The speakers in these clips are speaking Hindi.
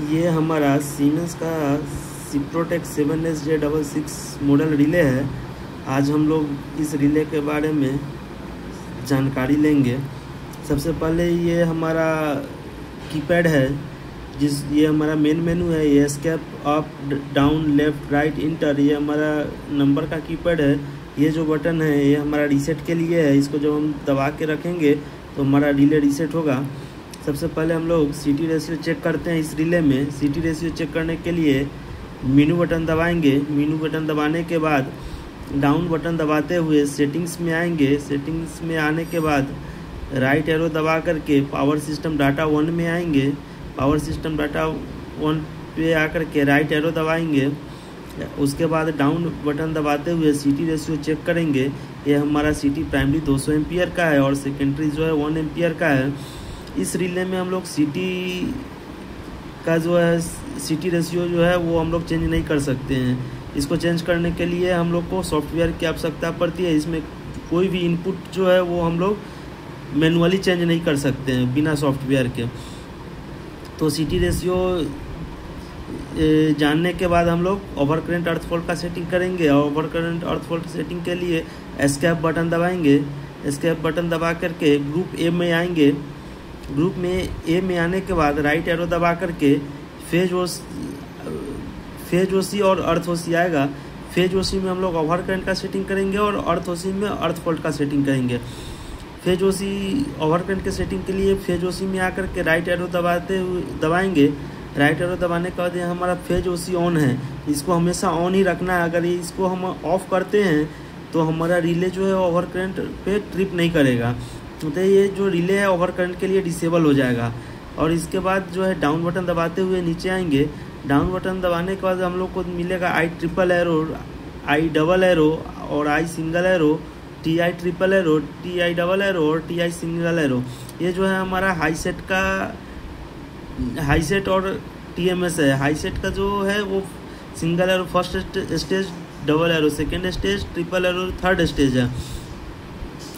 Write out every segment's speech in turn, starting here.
ये हमारा सीमेंस का सिप्रोटेक 7SJ66 मॉडल रिले है। आज हम लोग इस रिले के बारे में जानकारी लेंगे। सबसे पहले ये हमारा कीपैड है, ये हमारा मेन मेनू है। ये escape, up, down, left, right, inter, ये हमारा नंबर का कीपैड है। ये जो बटन है ये हमारा रीसेट के लिए है। इसको जब हम दबा के रखेंगे तो हमारा रिले रीसेट होगा। सबसे पहले हम लोग सीटी रेशियो चेक करते हैं। इस रिले में सीटी रेशियो चेक करने के लिए मीनू बटन दबाएंगे। मीनू बटन दबाने के बाद डाउन बटन दबाते हुए सेटिंग्स में आएंगे। सेटिंग्स में आने के बाद राइट एरो दबा करके पावर सिस्टम डाटा 1 में आएंगे। पावर सिस्टम डाटा 1 पे आकर के राइट एरो दबाएंगे। उसके बाद डाउन बटन दबाते हुए सीटी रेशियो चेक करेंगे। ये हमारा सीटी प्राइमरी 200 एम्पियर का है और सेकेंडरी जो है 1 एम्पियर का है। इस रिले में हम लोग सीटी का जो है सीटी रेशियो जो है वो हम लोग चेंज नहीं कर सकते हैं। इसको चेंज करने के लिए हम लोग को सॉफ्टवेयर की आवश्यकता पड़ती है। इसमें कोई भी इनपुट जो है वो हम लोग मैनुअली चेंज नहीं कर सकते हैं बिना सॉफ्टवेयर के। तो सीटी रेशियो जानने के बाद हम लोग ओवर करंट अर्थ फॉल्ट का सेटिंग करेंगे। और ओवर करंट अर्थ फॉल्ट सेटिंग के लिए एस्केप बटन दबाएंगे। एस्केप बटन दबा करके ग्रुप ए में आएंगे। ग्रुप में ए में आने के बाद राइट एरो दबा करके फेज ओसी और अर्थ ओसी आएगा। फेज ओसी में हम लोग ओवर करंट का सेटिंग करेंगे और अर्थ ओसी में अर्थ फॉल्ट का सेटिंग करेंगे। फेज ओसी ओवर करंट के सेटिंग के लिए फेज ओसी में आकर के राइट एरो दबाएंगे। राइट एरो दबाने के बाद ये हमारा फेज ओसी ऑन है, इसको हमेशा ऑन ही रखना है। अगर इसको हम ऑफ करते हैं तो हमारा रिले जो है ओवर करंट पे ट्रिप नहीं करेगा। तो ये जो रिले है ओवर करंट के लिए डिसेबल हो जाएगा। और इसके बाद जो है डाउन बटन दबाते हुए नीचे आएंगे। डाउन बटन दबाने के बाद हम लोग को मिलेगा I triple arrow, I double arrow और I single arrow, T I triple arrow, T I double arrow और टी आई सिंगल एरो। ये जो है हमारा हाई सेट और TMS है। हाई सेट का जो है वो single arrow first stage, double arrow second stage, triple arrow third stage है।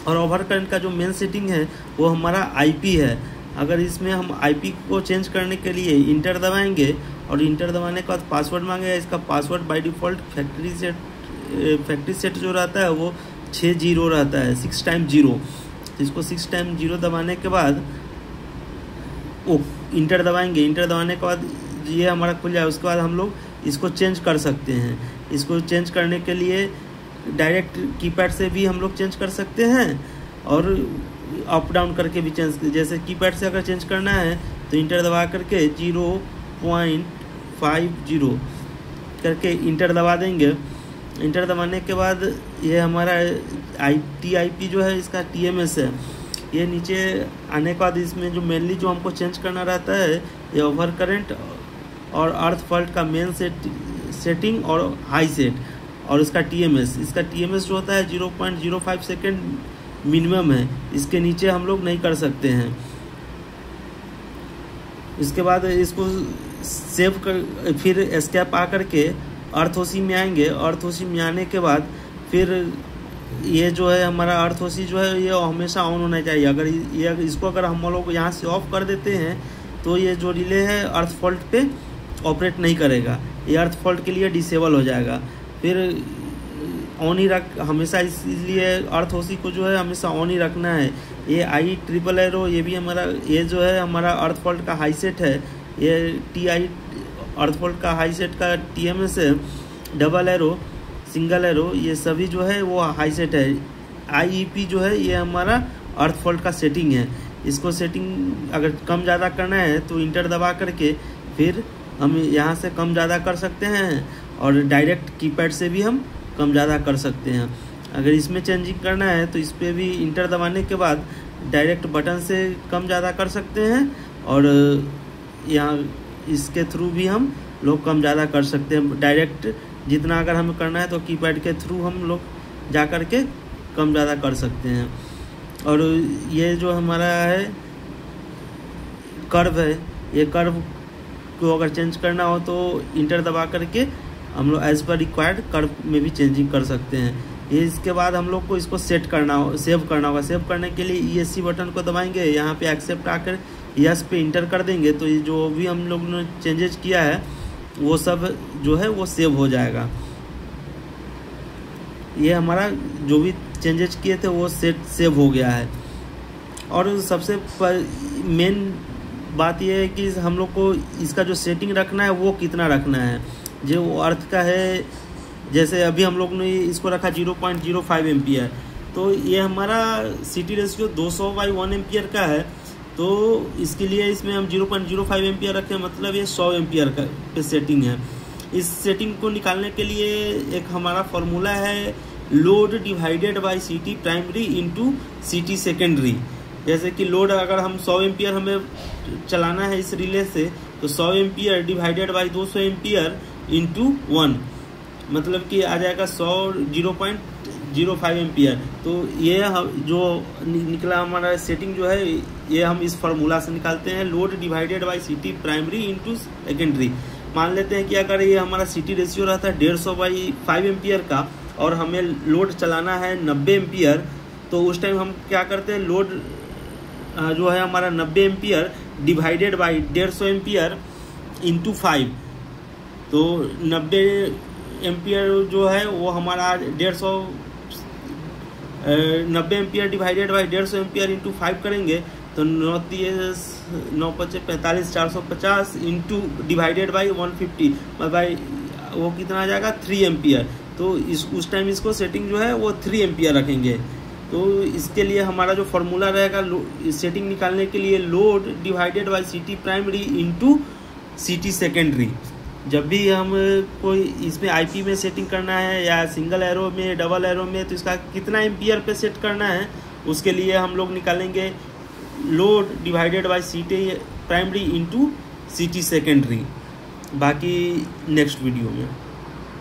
और ओवर करंट का जो मेन सेटिंग है वो हमारा IP है। अगर इसमें हम IP को चेंज करने के लिए इंटर दबाएंगे और इंटर दबाने के बाद पासवर्ड मांगेगा। इसका password by default factory set जो रहता है वो 6 0 रहता है, 6 टाइम 0। इसको 6 टाइम 0 दबाने के बाद वो इंटर दबाएंगे। इंटर दबाने के बाद ये हमारा खुल जाए। उसके बाद हम लोग इसको चेंज कर सकते हैं। इसको चेंज करने के लिए डायरेक्ट कीपैड से भी हम लोग चेंज कर सकते हैं और अप डाउन करके भी चेंज। जैसे कीपैड से अगर चेंज करना है तो इंटर दबा करके 0.50 करके इंटर दबा देंगे। इंटर दबाने के बाद ये हमारा IP जो है इसका TMS है। ये नीचे आने के बाद इसमें जो मेनली जो हमको चेंज करना रहता है ये ओवर करंट और अर्थ फॉल्ट का मेन सेटिंग और हाई सेट और इसका TMS। इसका TMS जो होता है 0.05 सेकेंड मिनिमम है, इसके नीचे हम लोग नहीं कर सकते हैं। इसके बाद इसको सेव कर फिर एस्केप आकर के अर्थ ओसी में आएंगे। अर्थ ओसी में आने के बाद फिर ये जो है हमारा अर्थ ओसी जो है ये हमेशा ऑन होना चाहिए। अगर इसको अगर हम लोग यहाँ से ऑफ कर देते हैं तो ये जो रिले है अर्थ फॉल्ट पे ऑपरेट नहीं करेगा। ये अर्थ फॉल्ट के लिए डिसेबल हो जाएगा। फिर ऑन ही हमेशा, इसलिए अर्थ ओसी को जो है हमेशा ऑन ही रखना है। ये आई ट्रिपल एरो ये भी हमारा, ये जो है हमारा अर्थ फॉल्ट का हाई सेट है। ये TI अर्थ फॉल्ट का हाई सेट का TMS है। डबल एरो, सिंगल एरो ये सभी जो है वो हाई सेट है। IEP जो है ये हमारा अर्थ फॉल्ट का सेटिंग है। इसको सेटिंग अगर कम ज़्यादा करना है तो इंटर दबा करके फिर हम यहाँ से कम ज़्यादा कर सकते हैं और डायरेक्ट कीपैड से भी हम कम ज़्यादा कर सकते हैं। अगर इसमें चेंजिंग करना है तो इस पर भी इंटर दबाने के बाद डायरेक्ट बटन से कम ज़्यादा कर सकते हैं और यहाँ इसके थ्रू भी हम लोग कम ज़्यादा कर सकते हैं। डायरेक्ट जितना अगर हमें करना है तो कीपैड के थ्रू हम लोग जा कर के कम ज़्यादा कर सकते हैं। और ये जो हमारा है कर्व है, ये कर्व को अगर चेंज करना हो तो इंटर दबा करके हम लोग एज पर रिक्वायर्ड कर्व में भी चेंजिंग कर सकते हैं। ये इसके बाद हम लोग को इसको सेट करना हो, सेव करना होगा। सेव करने के लिए ESC बटन को दबाएंगे। यहाँ पे एक्सेप्ट आकर यस पे इंटर कर देंगे तो ये जो भी हम लोग ने चेंजेस किया है वो सब जो है वो सेव हो जाएगा। ये हमारा जो भी चेंजेस किए थे वो सेव हो गया है। और सबसे मेन बात ये है कि हम लोग को इसका जो सेटिंग रखना है वो कितना रखना है। जो अर्थ का है, जैसे अभी हम लोग ने इसको रखा 0.05 एम्पियर, तो ये हमारा सीटी रेशियो 200/1 एम्पियर का है, तो इसके लिए इसमें हम 0.05 एम्पियर रखें, मतलब ये 100 एम्पियर का पे सेटिंग है। इस सेटिंग को निकालने के लिए एक हमारा फॉर्मूला है लोड डिवाइडेड बाय सीटी प्राइमरी इंटू सीटी सेकेंडरी। जैसे कि लोड अगर हम 100 एम्पियर हमें चलाना है इस रिले से, तो 100 ampere divided by 200 ampere into 1, मतलब कि आ जाएगा 0.05 एम्पियर। तो ये जो निकला हमारा सेटिंग जो है ये हम इस फार्मूला से निकालते हैं, लोड डिवाइडेड बाय सीटी प्राइमरी इंटू सेकेंडरी। मान लेते हैं कि अगर ये हमारा सीटी रेशियो रहता है 150/5 एम्पियर का और हमें लोड चलाना है 90 एम्पियर, तो उस टाइम हम क्या करते हैं, लोड जो है हमारा 90 ampere divided by 150 ampere into 5, तो 90 एम्पियर जो है वो हमारा 90 ampere divided by 150 ampere into 5 करेंगे तो 9×5=45 450 इंटू डिवाइडेड बाय 150 बाय वो कितना आ जाएगा 3 एम्पियर। तो उस टाइम इसको सेटिंग जो है वो 3 एम्पियर रखेंगे। तो इसके लिए हमारा जो फॉर्मूला रहेगा सेटिंग निकालने के लिए लोड डिवाइडेड बाय सीटी प्राइमरी इंटू सीटी सेकेंडरी। जब भी हम कोई इसमें आईपी में सेटिंग करना है या सिंगल एरो में डबल एरो में, तो इसका कितना एम्पियर पे सेट करना है उसके लिए हम लोग निकालेंगे लोड डिवाइडेड बाय सीटी प्राइमरी इंटू सीटी सेकेंडरी। बाकी नेक्स्ट वीडियो में।